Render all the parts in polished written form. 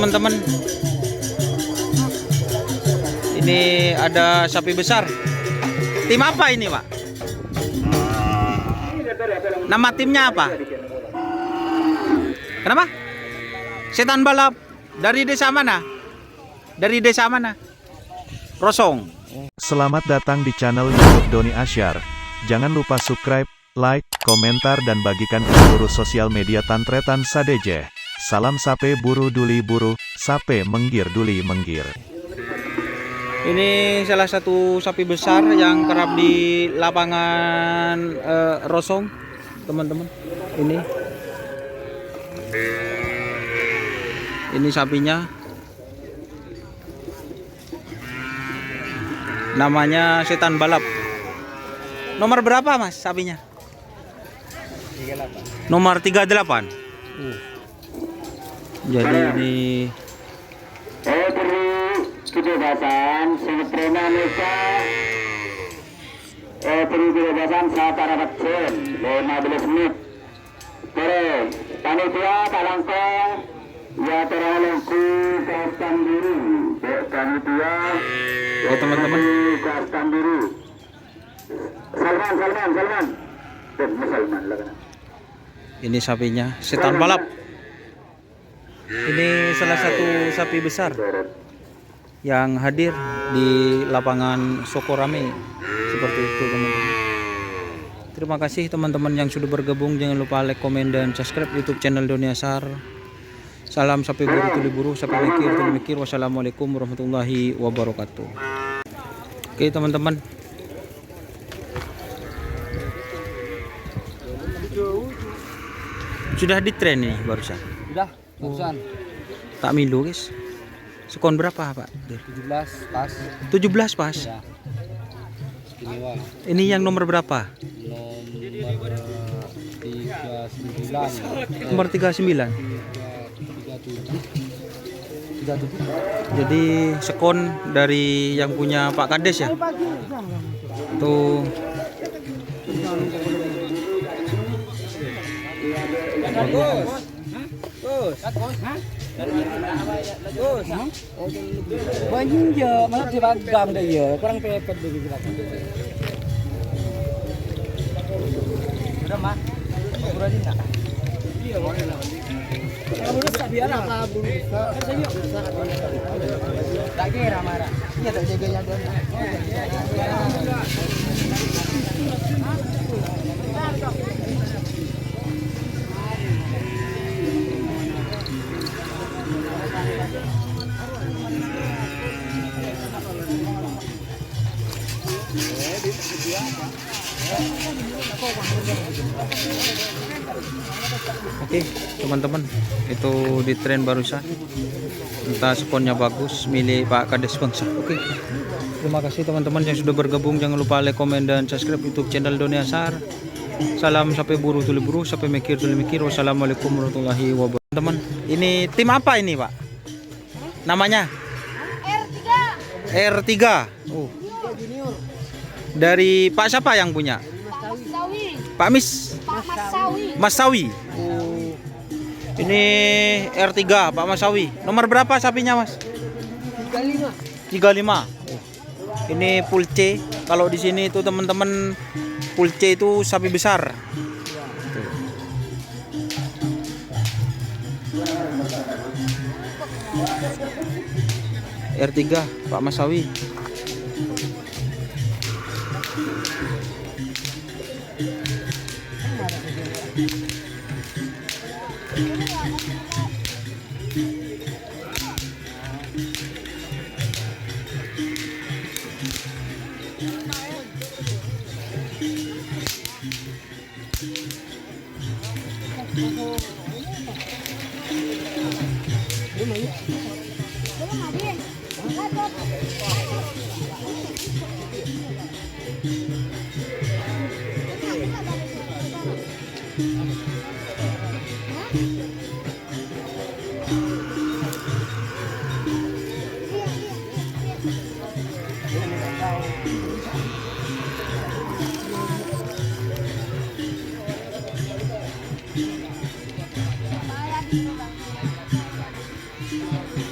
Teman-teman, ini ada sapi besar. Tim apa ini, Pak? Nama timnya apa? Kenapa? Setan balap. Dari desa mana? Dari desa mana? Rosong. Selamat datang di channel YouTube Doni Asyar. Jangan lupa subscribe, like, komentar dan bagikan ke seluruh sosial media Tantretan Sadeje. Salam sape buru duli buru, sape menggir duli menggir. Ini salah satu sapi besar yang kerap di lapangan Rosong, teman-teman. Ini sapinya. Namanya Setan Balap. Nomor berapa, Mas, sapinya? 38. Nomor 38. Jadi ini kebebasan semetrena Nesa beri kebebasan secara kecil 15 menit. Terus panitia kalangkong ya teralengku kastan diri panitia ya teman-teman. kastan diri Salman Salman lah. Ini sapinya Setan Balap. Ini salah satu sapi besar yang hadir di lapangan Sokorame seperti itu, teman-teman. Terima kasih teman-teman yang sudah bergabung. Jangan lupa like, komen, dan subscribe YouTube channel Doni Asyar. Salam sapi buru tuli buru, sapi mikir tuli mikir. Wassalamualaikum warahmatullahi wabarakatuh. Oke teman-teman, sudah di tren ini barusan. Sudah, barusan. Tak milu, guys. Sekon berapa, Pak? 17 pas. 17 pas. Ya. Istimewa. Ini yang nomor berapa? Nomor 39. Nomor 39. 37. Jadi sekon dari yang punya Pak Kades ya. Tuh. Banyak je, malah diragam dah ya. Kurang pepet dulu kita. Sudah mah. Udah di nak. Iya, boleh lah. Kalau rusak biar apa bulu. Kan yuk. Tak kira marah. Iya tak jaganya dia. Oke teman-teman, itu di tren barusan. Entah sponnya bagus, milik Pak Kades Bangsa. Oke, terima kasih teman-teman yang sudah bergabung. Jangan lupa like, komen, dan subscribe YouTube channel Doni Asyar. Salam sampai buru tuli buru, sampai mikir tuli mikir. Wassalamualaikum warahmatullahi wabarakatuh. Teman, ini tim apa ini, Pak? Namanya? R3. Oh. Dari Pak siapa yang punya? Pak Masawi. Oh. Ini R3 Pak Masawi. Nomor berapa sapinya, Mas? 35. Oh. Ini full C. Kalau di sini itu teman-teman, full C itu sapi besar. R3 Pak Masawi. Oke,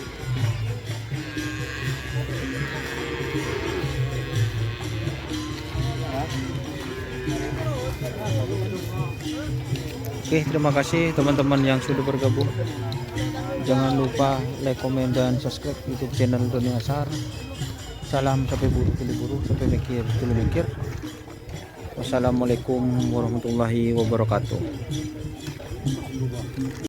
terima kasih teman-teman yang sudah bergabung. Jangan lupa like, komen, dan subscribe YouTube channel Doni Asyar. Salam sampai buru pilih buru, sampai mikir pilih mikir. Wassalamualaikum warahmatullahi wabarakatuh.